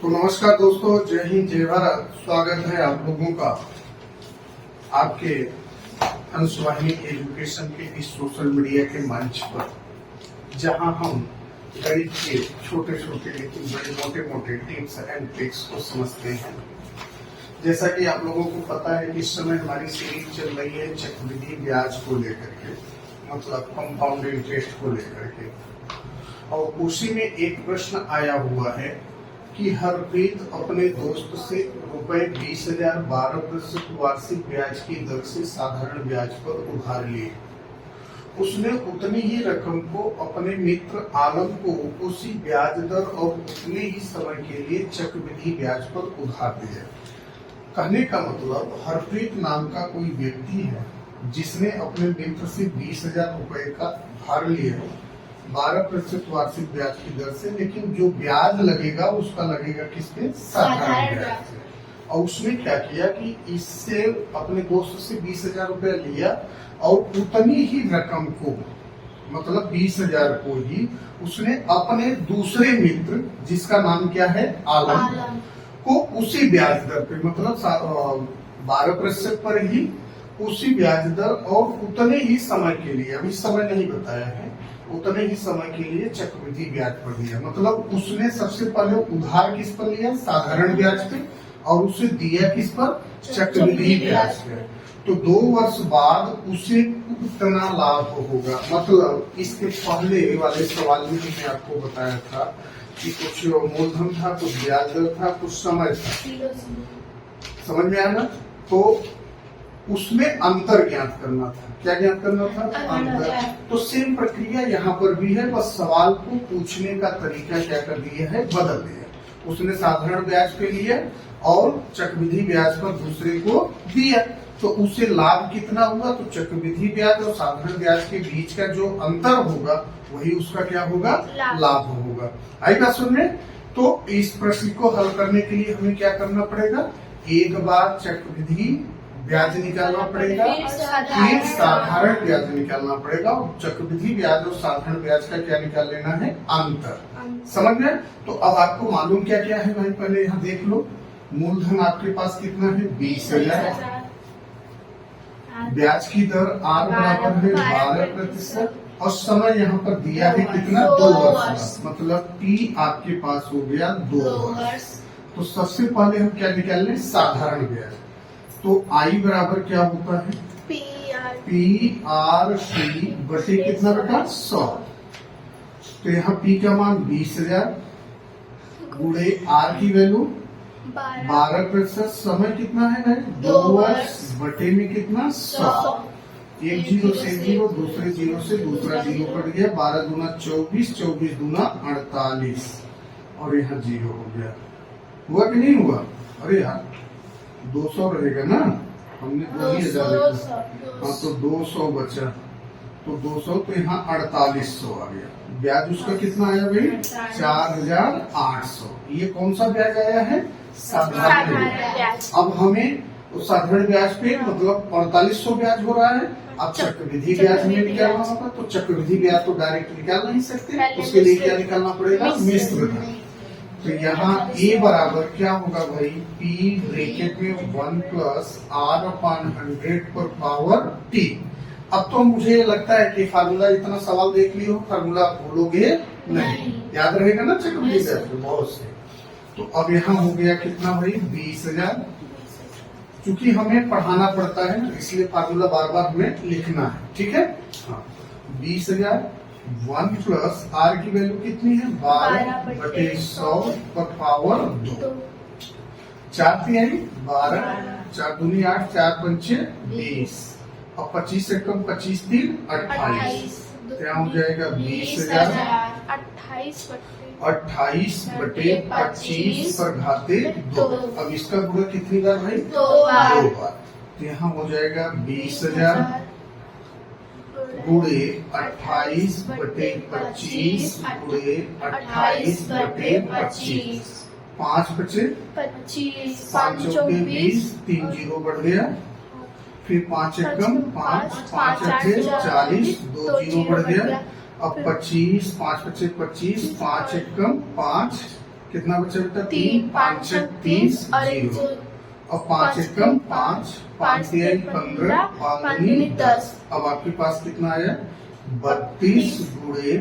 तो नमस्कार दोस्तों, जय हिंद जय भारत। स्वागत है आप लोगों का आपके हंसवाहिनी एजुकेशन के इस सोशल मीडिया के मंच पर, जहां हम गणित के छोटे छोटे लेकिन बड़े मोटे मोटे टिप्स एंड ट्रिक्स को समझते हैं। जैसा कि आप लोगों को पता है कि इस समय हमारी सीरीज चल रही है चक्रवृद्धि ब्याज को लेकर के, मतलब कंपाउंड इंटरेस्ट को लेकर के, और उसी में एक प्रश्न आया हुआ है कि हरप्रीत अपने दोस्त से रुपए 20,000 12% वार्षिक ब्याज की दर से साधारण ब्याज पर उधार लिए। उसने उतनी ही रकम को अपने मित्र आलम को उसी ब्याज दर और उतने ही समय के लिए चक्रवृद्धि ब्याज पर उधार दिया। कहने का मतलब हरप्रीत नाम का कोई व्यक्ति है जिसने अपने मित्र से 20,000 रुपए का उधार लिया 12% वार्षिक ब्याज की दर से, लेकिन जो ब्याज लगेगा उसका लगेगा किस पे? साधारण ब्याज से। और उसने क्या किया कि इससे अपने दोस्त से 20,000 रुपया लिया और उतनी ही रकम को, मतलब 20,000 को ही उसने अपने दूसरे मित्र जिसका नाम क्या है? आलम को उसी ब्याज दर पे, मतलब 12% पर ही उसी ब्याज दर और उतने ही समय के लिए, अभी समय नहीं बताया है, उतने ही समय के लिए चक्रवृद्धि ब्याज पर दिया। मतलब उसने सबसे पहले उधार किस पर लिया? साधारण ब्याज पे, और उसे दिया किस पर? चक्रवृद्धि ब्याज पे। तो 2 वर्ष बाद उसे कितना लाभ होगा? मतलब इसके पहले वाले सवाल में मैंने आपको बताया था कि कुछ मूलधन था, कुछ ब्याज दर था, कुछ समय था। समझ में आया ना? तो उसमें अंतर ज्ञात करना था। क्या ज्ञात करना था? अंतर। तो सेम प्रक्रिया यहाँ पर भी है, बस सवाल को पूछने का तरीका क्या कर दिया है? बदल दिया। उसने साधारण ब्याज पे लिया और चक्रवृद्धि ब्याज पर दूसरे को दिया, तो उसे लाभ कितना हुआ? तो चक्रवृद्धि ब्याज और साधारण ब्याज के बीच का जो अंतर होगा वही उसका क्या होगा? लाभ होगा। आई बात सुनने? तो इस प्रश्न को हल करने के लिए हमें क्या करना पड़ेगा? एक बार चक्रवृद्धि ब्याज निकालना पड़ेगा, फिर साधारण ब्याज निकालना पड़ेगा, और चक्रवृद्धि ब्याज और साधारण ब्याज का क्या निकाल लेना है? अंतर। समझ में? तो अब आपको मालूम क्या क्या है भाई? पहले यहाँ देख लो। मूलधन आपके पास कितना है? 20,000। ब्याज की दर R बराबर है 12%, और समय यहाँ पर दिया है कितना? 2 वर्ष। मतलब T आपके पास हो गया 2 वर्ष। तो सबसे पहले हम क्या निकाल लें? साधारण ब्याज। तो I बराबर क्या होता है? PRC बटे कितना बेटा? 100। तो यहाँ P का मान 20,000 गुणे R की वैल्यू 12%, समय कितना है? 2 वर्ष, बटे में कितना? 100। एक जीरो से जीरो, दूसरे जीरो से दूसरा जीरो कट गया, 12 दूना 24, 24 दूना 48, और यहाँ जीरो हो गया। हुआ कि नहीं हुआ? अरे यार 200 रहेगा ना, हमने 2,000 लिखा। हाँ, तो 200 बचा, तो 200, तो यहाँ 4800 आ गया। ब्याज उसका कितना आया भाई? 4,800। ये कौन सा ब्याज आया है? साधारण ब्याज। अब हमें साधारण ब्याज पे मतलब 4500 ब्याज हो रहा है। अब चक्रवृद्धि ब्याज हमें निकालना होगा, तो चक्रवृद्धि ब्याज तो डायरेक्ट निकाल नहीं सकते, उसके लिए क्या निकालना पड़ेगा? मिश्र धन। तो यहाँ A बराबर क्या होगा भाई? P ब्रैकेट में 1 प्लस R/100 पर पावर T। अब तो मुझे लगता है कि फार्मूला, इतना सवाल देख लियो, फार्मूला भूलोगे नहीं, याद रहेगा ना चक्रवृद्धि ब्याज में बहुत से। तो अब यहाँ हो गया कितना भाई? 20,000। चूंकि हमें पढ़ाना पड़ता है ना, इसलिए फार्मूला बार बार हमें लिखना है, ठीक है? हाँ, 20,000 1 प्लस R की वैल्यू कितनी है? 12/100 पर पावर 2। 4 तिहाई 12, 4 दूनी 8, 4 पंचे 20, और 25 से कम 25 3 28, क्या हो जाएगा? 20,000 28 बटे 25 पर घाते 2। अब इसका गुणा कितनी बार भाई? 2 बार। तो यहाँ हो जाएगा 20,000 गुणे 28 बटे 25 गुणे 28 बटे 25, 5 बचे 25, 5 चौके 20, 3 जीरो बढ़ गया, फिर 5 एकम 5, 5 अठे 40, 2 जीरो बढ़ गया, अब 25, 5 पचे 25, 5 एकम 5, कितना बचा बेटा? 3 5 30 और एक 0 और 5 एकम 5 5 3 15 5 दूनी 10। अब आपके पास कितना आया? 32 गुणे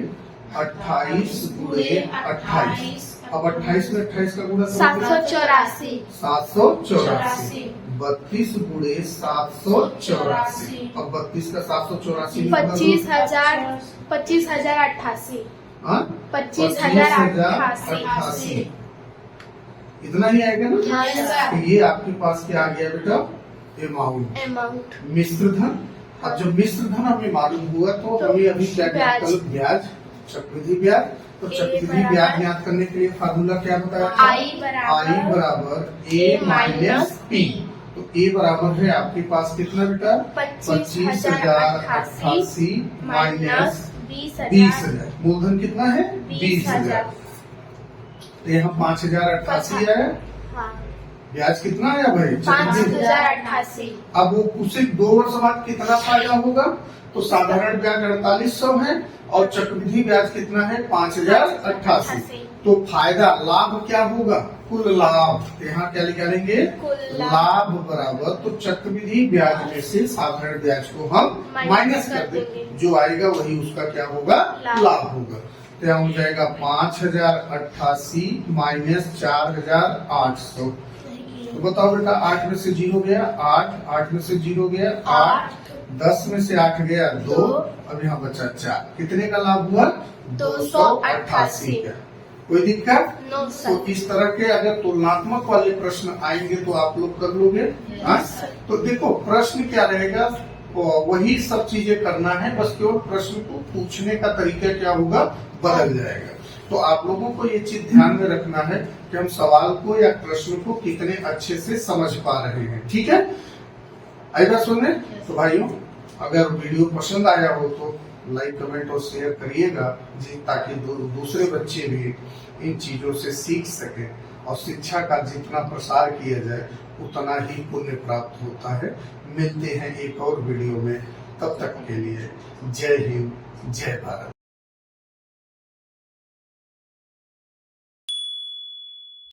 28 गुणे 28। अब 28 में 28 का गुणा 784। 784। 32 गुणे 784। अब 32 का 784 में 25,000 25,088। हाँ? 25,088। इतना ही आएगा ना? हाँ, सर। तो ये आपके पास क्या आ गया बेटा? अमाउंट मिश्र धन। अब जब मिश्र धन हमें मालूम हुआ तो हमें अभी क्या ज्ञात कर? ब्याज, चक्रवृद्धि ब्याज। तो चक्रवृद्धि ब्याज ज्ञात करने के लिए फार्मूला क्या बताया था? I बराबर A माइनस P। तो A बराबर है आपके पास कितना बेटा? 25,088 माइनस 20,000। मूलधन कितना है? 20,000। तो यहाँ 5,088 आया। ब्याज कितना आया भाई? 5,088। अब वो उसे 2 वर्ष बाद कितना फायदा होगा? तो साधारण ब्याज 4800 है और चक्रवृद्धि ब्याज कितना है? 5,088। तो फायदा लाभ क्या होगा? कुल लाभ। तो यहाँ क्या निकालेंगे? लाभ बराबर, तो चक्रवृद्धि ब्याज में से साधारण ब्याज को हम माइनस कर देंगे, जो आएगा वही उसका क्या होगा? लाभ होगा। तो यहाँ हो जाएगा 5,088 माइनस 4,800। तो बताओ बेटा, 8 में से 0 गया 8, 8 में से 0 गया 8, 10 में से 8 गया 2, अब यहाँ बचा 4। कितने का लाभ हुआ? 288 का। कोई दिक्कत? नो तो इस तरह के अगर तुलनात्मक वाले प्रश्न आएंगे तो आप लोग कर लोगे। तो देखो प्रश्न क्या रहेगा, वही सब चीजें करना है, बस केवल प्रश्न को पूछने का तरीका क्या होगा? बदल जाएगा। तो आप लोगों को ये चीज ध्यान में रखना है कि हम सवाल को या प्रश्न को कितने अच्छे से समझ पा रहे हैं। ठीक है, आइए सुनने। तो भाइयों, अगर वीडियो पसंद आया हो तो लाइक कमेंट और शेयर करिएगा जी, ताकि दूसरे बच्चे भी इन चीजों से सीख सके और शिक्षा का जितना प्रसार किया जाए उतना ही पुण्य प्राप्त होता है। मिलते हैं एक और वीडियो में, तब तक के लिए जय हिंद, जय भारत।